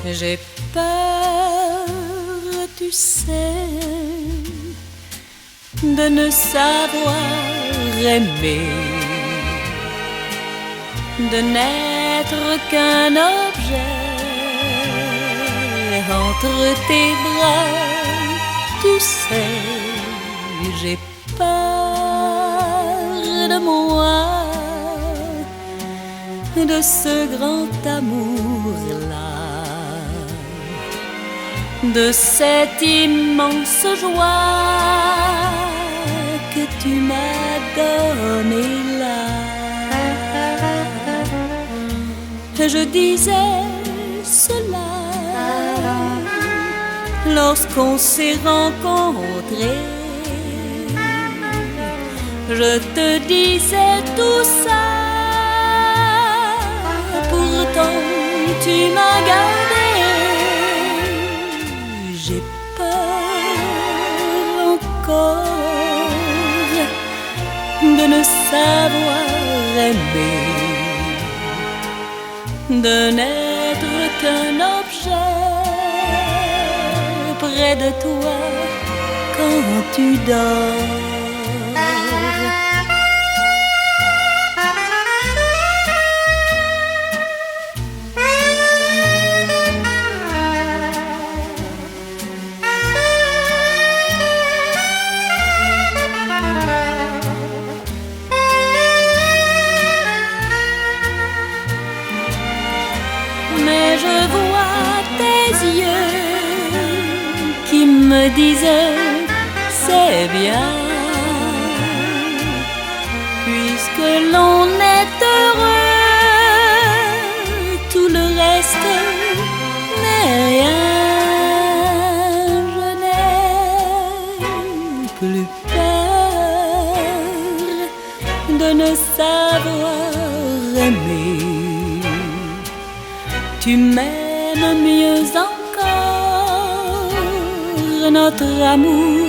J'ai peur, tu sais, de ne savoir aimer, de n'être qu'un objet entre tes bras. Tu sais, j'ai peur de moi, de ce grand amour-là, de cette immense joie que tu m'as donnée là. Je disais cela lorsqu'on s'est rencontrés. Je te disais tout ça, pourtant tu m'as gardé. J'ai peur encore de ne savoir aimer, de n'être qu'un objet près de toi quand tu dors. Mais je vois tes yeux qui me disaient c'est bien, puisque l'on est heureux, tout le reste n'est rien. Je n'ai plus peur de ne savoir aimer. Tu m'aimes mieux encore, notre amour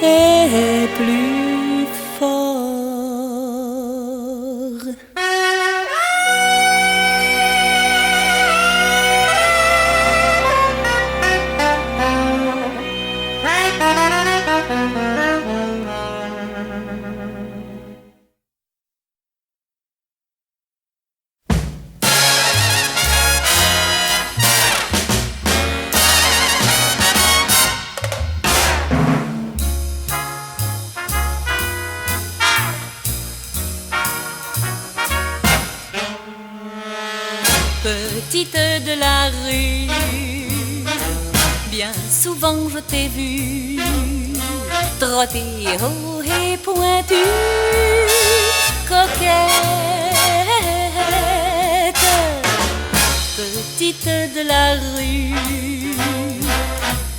est plus fort. Petite de la rue, bien souvent je t'ai vue trotter haut et pointu, coquette. Petite de la rue,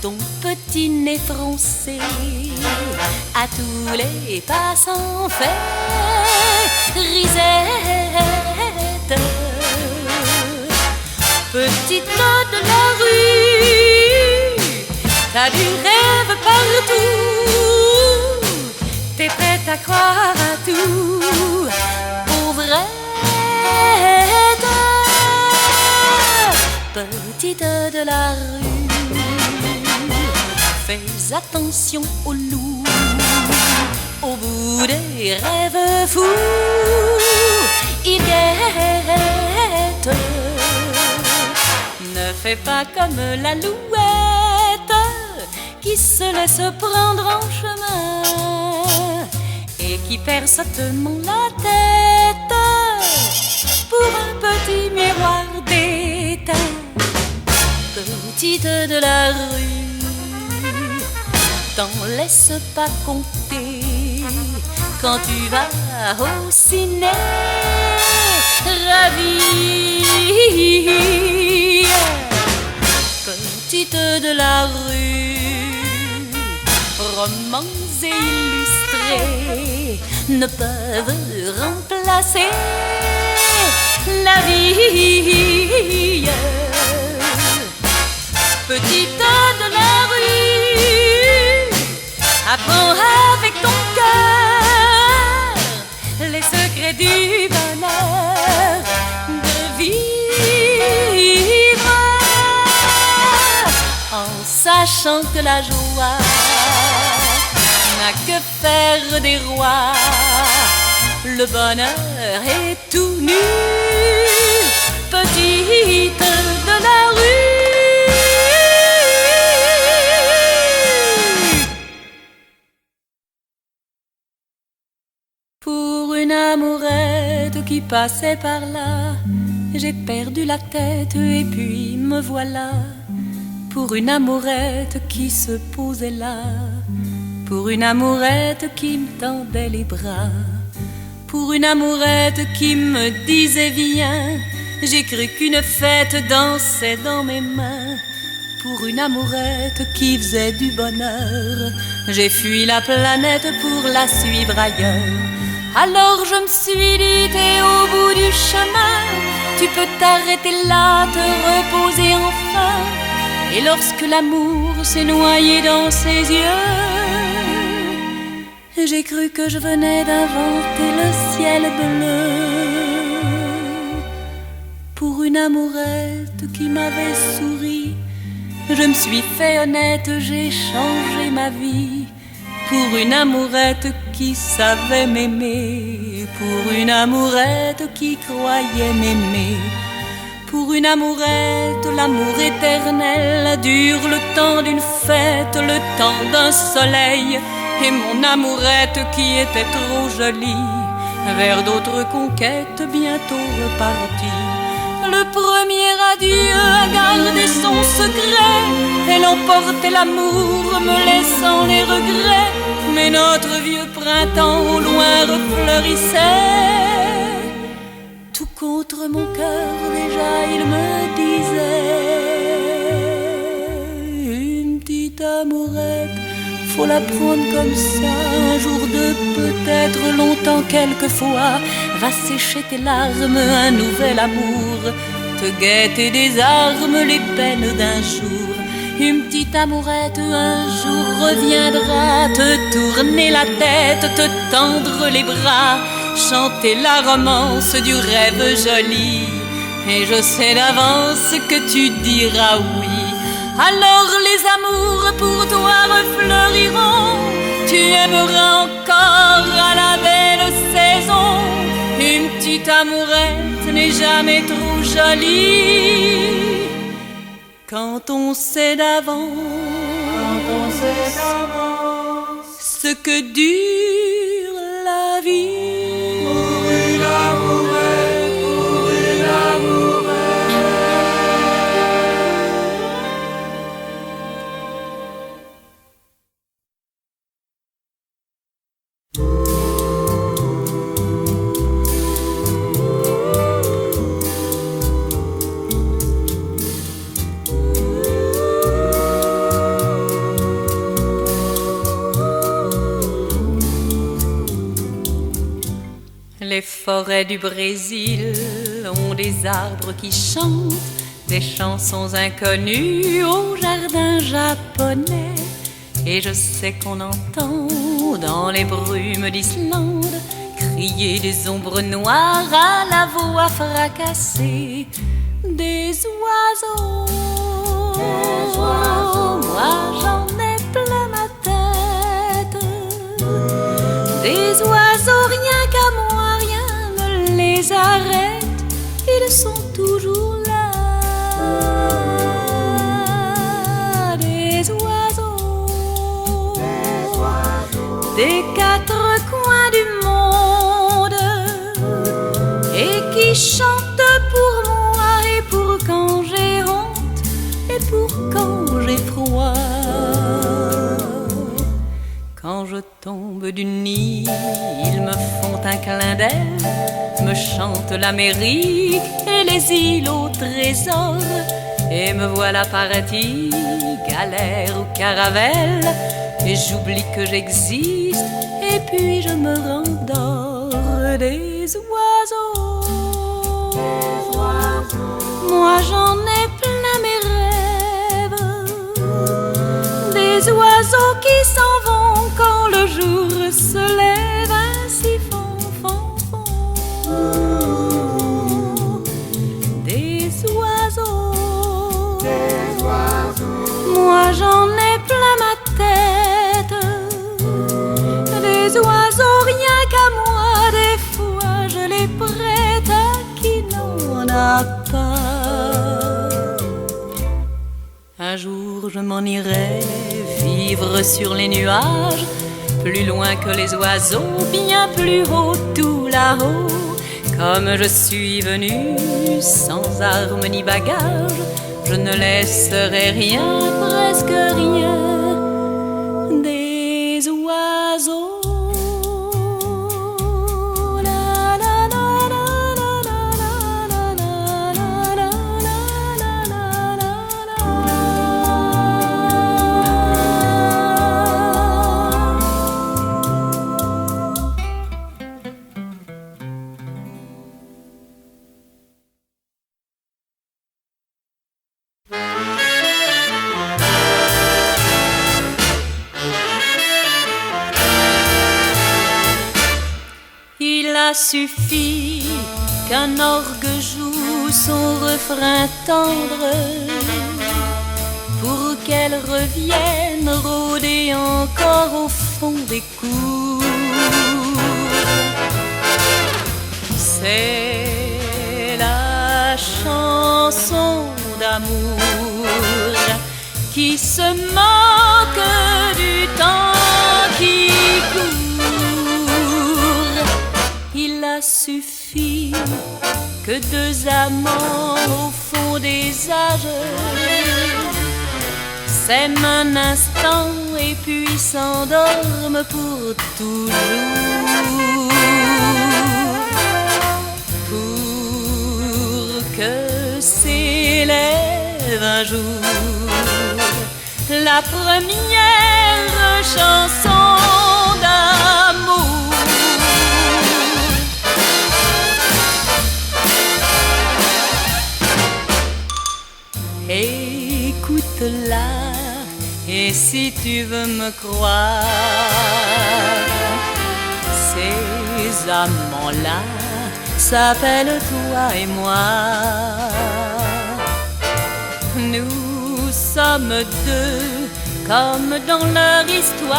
ton petit nez froncé à tous les passants fait risette. Petite de la rue, t'as du rêve partout, t'es prête à croire à tout, pauvrette. Petite de la rue, fais attention aux loups, au bout des rêves fous, ils guettent. Ne fais pas comme la louette qui se laisse prendre en chemin et qui perd sottement la tête pour un petit miroir d'étain. Petite de la rue, t'en laisse pas compter quand tu vas au ciné, ravie. Petite de la rue, romans illustrés ne peuvent remplacer la vie. Petite de la rue, apprends avec ton cœur les secrets du bonheur de vivre. chante la joie n'a que faire des rois. Le bonheur est tout nu, petite de la rue. Pour une amourette qui passait par là, j'ai perdu la tête et puis me voilà. Pour une amourette qui se posait là, pour une amourette qui me tendait les bras, pour une amourette qui me disait viens, j'ai cru qu'une fête dansait dans mes mains. Pour une amourette qui faisait du bonheur, j'ai fui la planète pour la suivre ailleurs. Alors je me suis dit t'es au bout du chemin, tu peux t'arrêter là, te reposer enfin. Et lorsque l'amour s'est noyé dans ses yeux, j'ai cru que je venais d'inventer le ciel bleu. Pour une amourette qui m'avait souri, je me suis fait honnête, j'ai changé ma vie. Pour une amourette qui savait m'aimer, pour une amourette qui croyait m'aimer. Pour une amourette, l'amour éternel dure le temps d'une fête, le temps d'un soleil. Et mon amourette qui était trop jolie, vers d'autres conquêtes bientôt repartie. Le premier adieu a gardé son secret, elle emportait l'amour, me laissant les regrets. Mais notre vieux printemps au loin refleurissait. Tout contre mon cœur déjà il me disait, une petite amourette, faut la prendre comme ça, un jour de peut-être longtemps quelquefois, va sécher tes larmes, un nouvel amour, te guetter des armes, les peines d'un jour. Une petite amourette un jour reviendra, te tourner la tête, te tendre les bras, chanter la romance du rêve joli. Et je sais d'avance que tu diras oui. Alors les amours pour toi refleuriront, tu aimeras encore à la belle saison. Une petite amourette n'est jamais trop jolie quand on sait d'avance ce que dure la vie. Pour une amourette, pour une amourette. Les forêts du Brésil ont des arbres qui chantent des chansons inconnues au jardin japonais. Et je sais qu'on entend dans les brumes d'Islande crier des ombres noires à la voix fracassée des oiseaux. Moi j'en ai plein ma tête, des oiseaux rien qu'à moi, rien ne les arrête, ils sont toujours là. Des oiseaux, des quatre coins du monde, et qui chantent pour moi et pour quand j'ai honte et pour quand j'ai froid. Quand je tombe du nid, ils me font un clin d'œil, me chantent l'Amérique et les îles au trésor. Et me voilà partie, galère ou caravelle, et j'oublie que j'existe, et puis je me rendors. Des oiseaux, moi j'en ai plein mes rêves, des oiseaux qui s'en vont quand le jour se lève, ainsi font, font, font. Des oiseaux, moi j'en ai à pas. Un jour je m'en irai vivre sur les nuages, plus loin que les oiseaux, bien plus haut tout là-haut. Comme je suis venu sans armes ni bagages, je ne laisserai rien, presque rien, des oiseaux. Il a suffi qu'un orgue joue son refrain tendre pour qu'elle revienne rôder encore au fond des cours. C'est la chanson d'amour qui se moque du temps qui court. Il a suffi que deux amants au fond des âges s'aiment un instant et puis s'endorment pour toujours, pour que s'élève un jour la première chanson d'amour. Écoute-la, et si tu veux me croire, ces amants-là s'appellent toi et moi. Nous sommes deux comme dans leur histoire,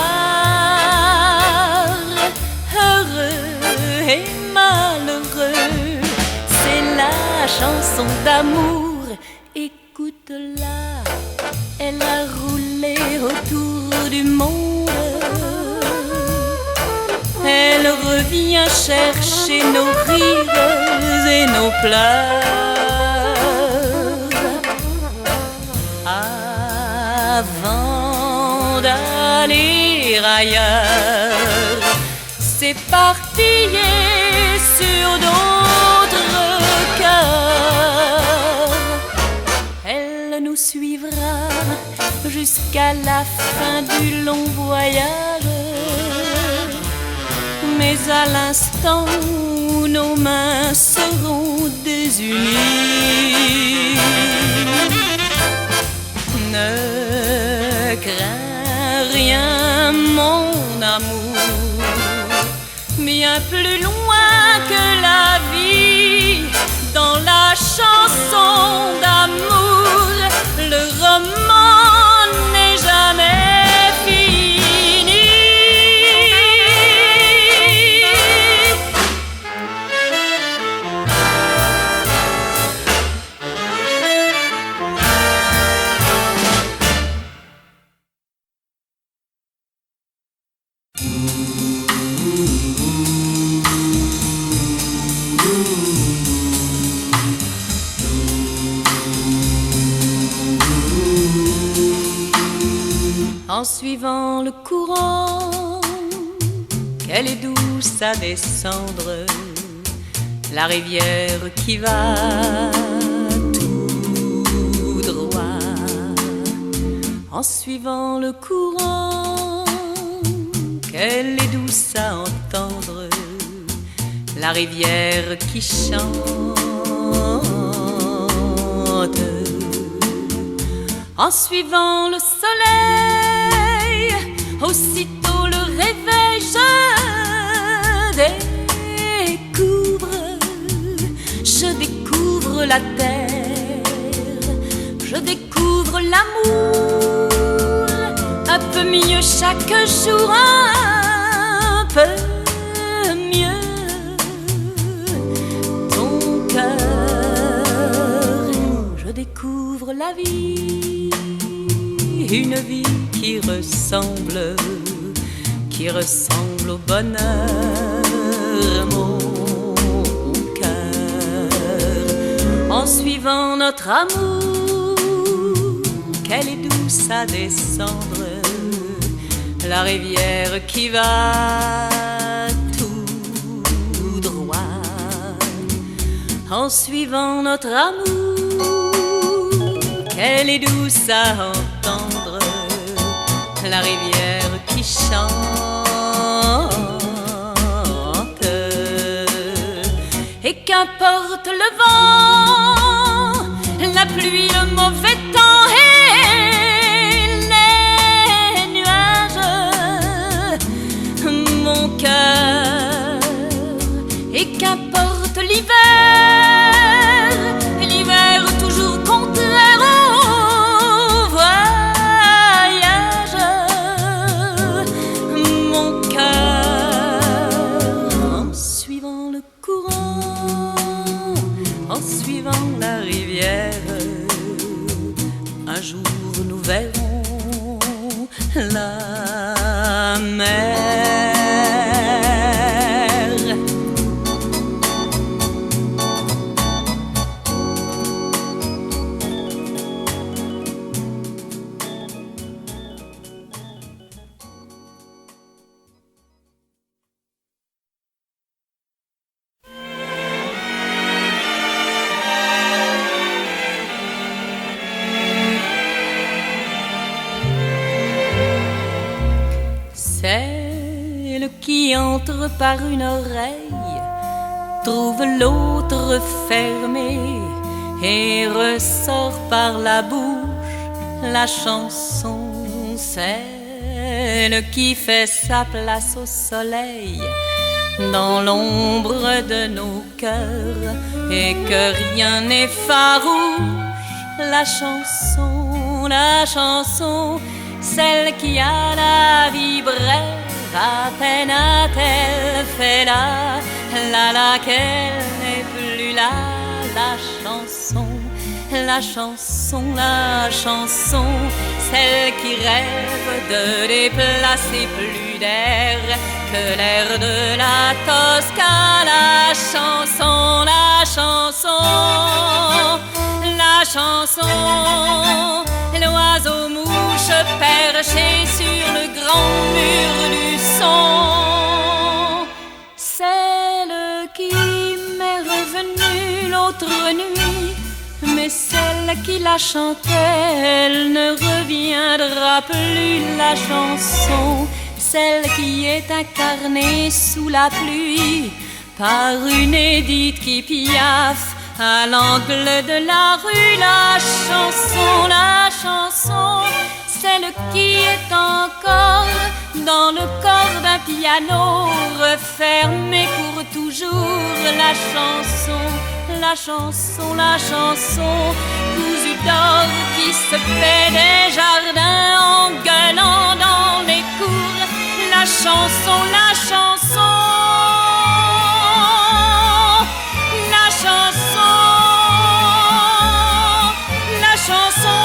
heureux et malheureux, c'est la chanson d'amour. Écoute-la, elle a roulé autour du monde. Elle revient chercher nos rires et nos pleurs. Avant d'aller ailleurs, s'éparpiller sur d'autres cœurs. Elle nous suivra jusqu'à la fin du long voyage, mais à l'instant où nos mains seront désunies, ne crains rien mon amour, bien plus loin que la vie, dans la chanson d'amour, le roman n'est jamais fini. En suivant le courant, qu'elle est douce à descendre, la rivière qui va tout droit. En suivant le courant, qu'elle est douce à entendre, la rivière qui chante. En suivant le soleil, aussitôt le réveil, je découvre la terre, je découvre l'amour, un peu mieux chaque jour, un peu mieux. Ton cœur la vie, une vie qui ressemble au bonheur, mon cœur. En suivant notre amour, qu'elle est douce à descendre, la rivière qui va tout droit. En suivant notre amour, qu'elle est douce à entendre, la rivière qui chante. Et qu'importe le vent, la pluie, le mauvais temps et les nuages, mon cœur. Et qu'importe l'hiver, l'hiver toujours contraire au voyage, mon cœur. En suivant le courant, en suivant la rivière, un jour nous verrons la mer. Celle qui entre par une oreille trouve l'autre fermée et ressort par la bouche la chanson. Celle qui fait sa place au soleil dans l'ombre de nos cœurs et que rien n'effarouche. La chanson, celle qui a la vie brève, à peine a-t-elle fait la qu'elle n'est plus là. La chanson, celle qui rêve de déplacer plus d'air que l'air de la Toscane. La chanson, l'oiseau mouche perché sur le grand mur du son. Celle qui m'est revenue l'autre nuit, mais celle qui la chantait, elle ne reviendra plus. La chanson, celle qui est incarnée sous la pluie par une Édith qui piaffe à l'angle de la rue. La chanson, celle qui est encore dans le corps d'un piano refermé pour toujours. La chanson, cousue d'or qui se fait des jardins en gueulant dans les cours. La chanson,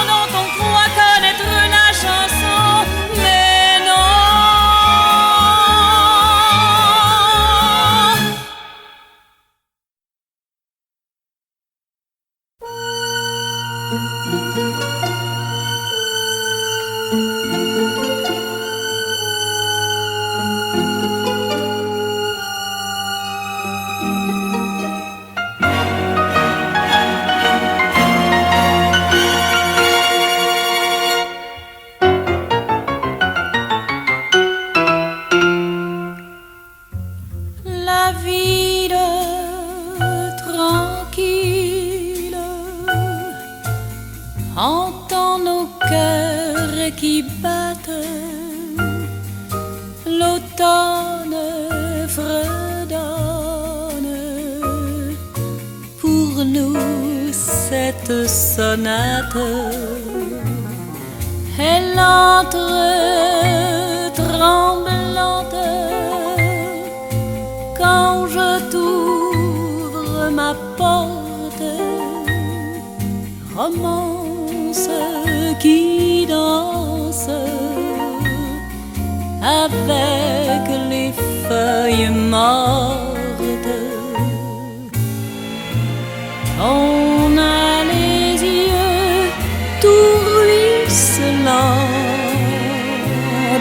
dont on croit connaître la chanson, mais non. La ville tranquille entend nos cœurs qui battent. L'automne fredonne pour nous cette sonate. Elle entre tremblante quand je t'ouvre ma porte. Romance qui danse avec les feuilles mortes. On a les yeux tout ruisselants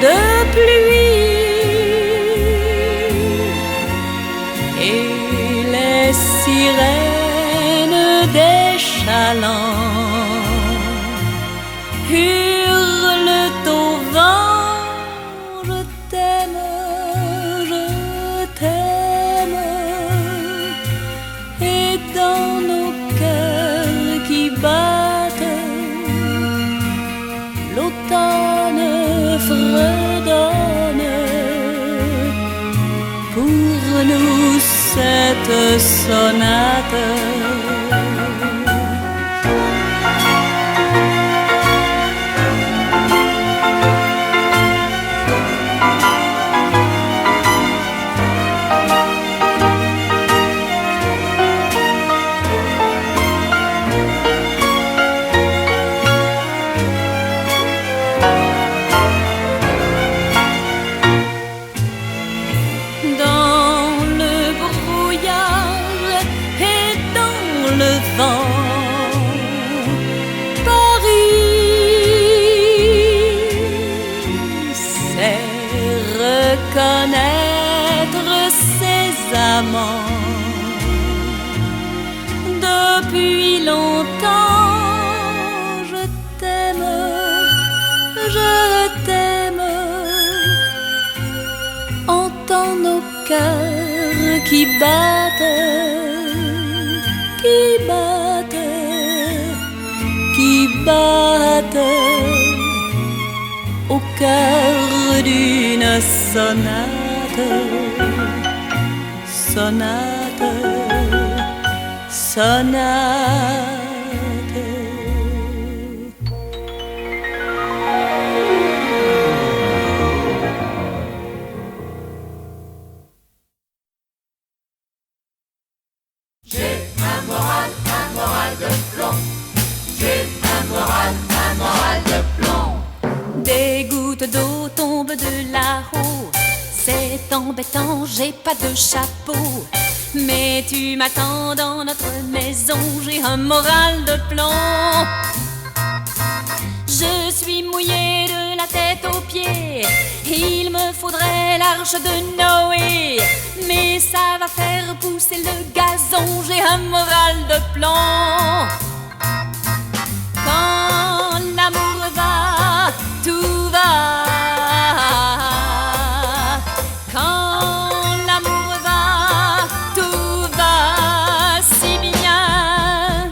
de pluie et les sirènes des chalands hurlent au vent. Je t'aime, je t'aime. Et dans nos cœurs qui battent, l'automne fredonne pour nous cette sonate. Le vent, Paris sait reconnaître ses amants. Depuis longtemps, je t'aime, je t'aime. Entends nos cœurs qui battent, qui battent, qui battent au cœur d'une sonate, sonate, sonate. Des gouttes d'eau tombent de là-haut. C'est embêtant, j'ai pas de chapeau. Mais tu m'attends dans notre maison, j'ai un moral de plomb. Je suis mouillée de la tête aux pieds. Il me faudrait l'arche de Noé, mais ça va faire pousser le gazon, j'ai un moral de plomb. Quand l'amour va, tout va. Quand l'amour va, tout va si bien.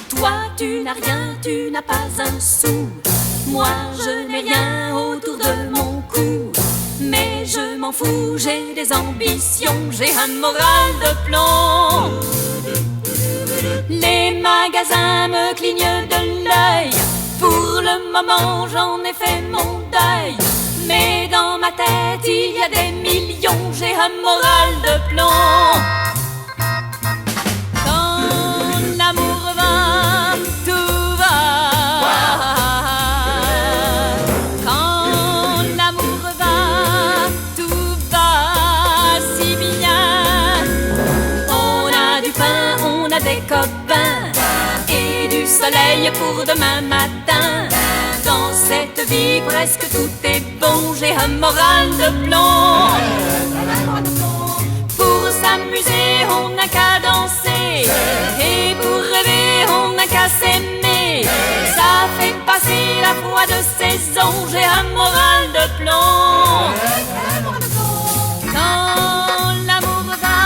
Toi, tu n'as rien, tu n'as pas un sou. Moi, je n'ai rien autour de mon cou. Mais je m'en fous, j'ai des ambitions, j'ai un moral de plomb. Les magasins me clignent de l'œil. Pour le moment, j'en ai fait mon deuil. Mais dans ma tête, il y a des millions, j'ai un moral de plomb. Quand l'amour va, tout va. Quand l'amour va, tout va si bien. On a du pain, on a des copains et du soleil pour demain matin. Dans cette vie presque tout est bon, j'ai un moral de plomb. Pour s'amuser on n'a qu'à danser, et pour rêver on n'a qu'à s'aimer. Ça fait passer la foi de saison, j'ai un moral de plomb. Quand l'amour va,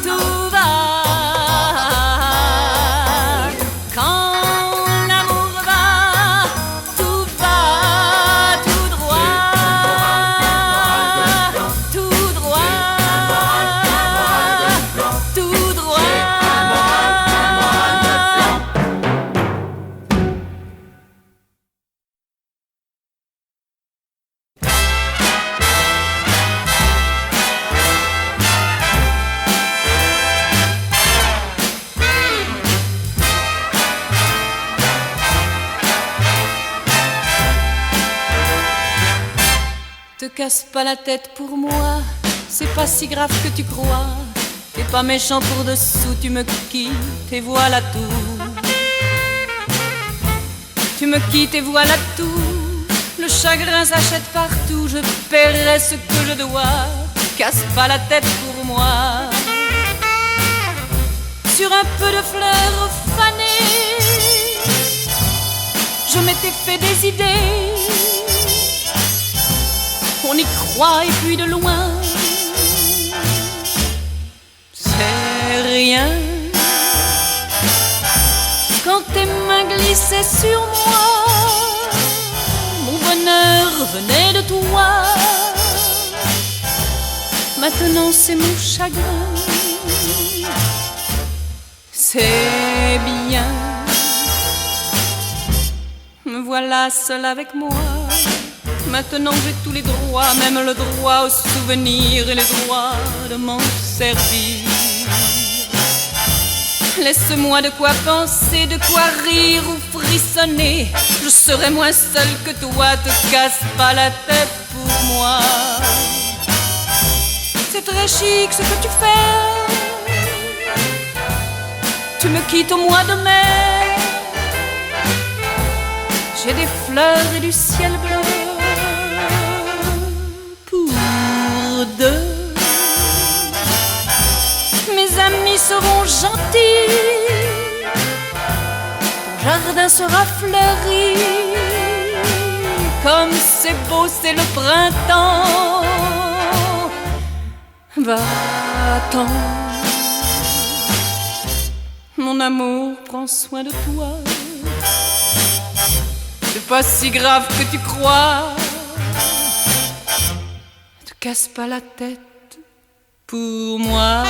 tout va. Quand l'amour va, tout va tout droit. Tout droit. Tout droit. casse pas la tête pour moi, c'est pas si grave que tu crois. T'es pas méchant pour dessous, tu me quittes et voilà tout. Tu me quittes et voilà tout. Le chagrin s'achète partout, je paierai ce que je dois. Casse pas la tête pour moi. Sur un peu de fleurs fanées, je m'étais fait des idées. On y croit et puis de loin, c'est rien. Quand tes mains glissaient sur moi, mon bonheur venait de toi. Maintenant c'est mon chagrin. C'est bien. Me voilà seule avec moi. Maintenant j'ai tous les droits, même le droit au souvenir et le droit de m'en servir. Laisse-moi de quoi penser, de quoi rire ou frissonner. Je serai moins seule que toi, te casse pas la tête pour moi. C'est très chic ce que tu fais. Tu me quittes au mois de mai. J'ai des fleurs et du ciel bleu pour deux. Mes amis seront gentils, ton jardin sera fleuri. Comme c'est beau, c'est le printemps. Va-t'en, mon amour, prends soin de toi. C'est pas si grave que tu crois. Ne te casse pas la tête pour moi.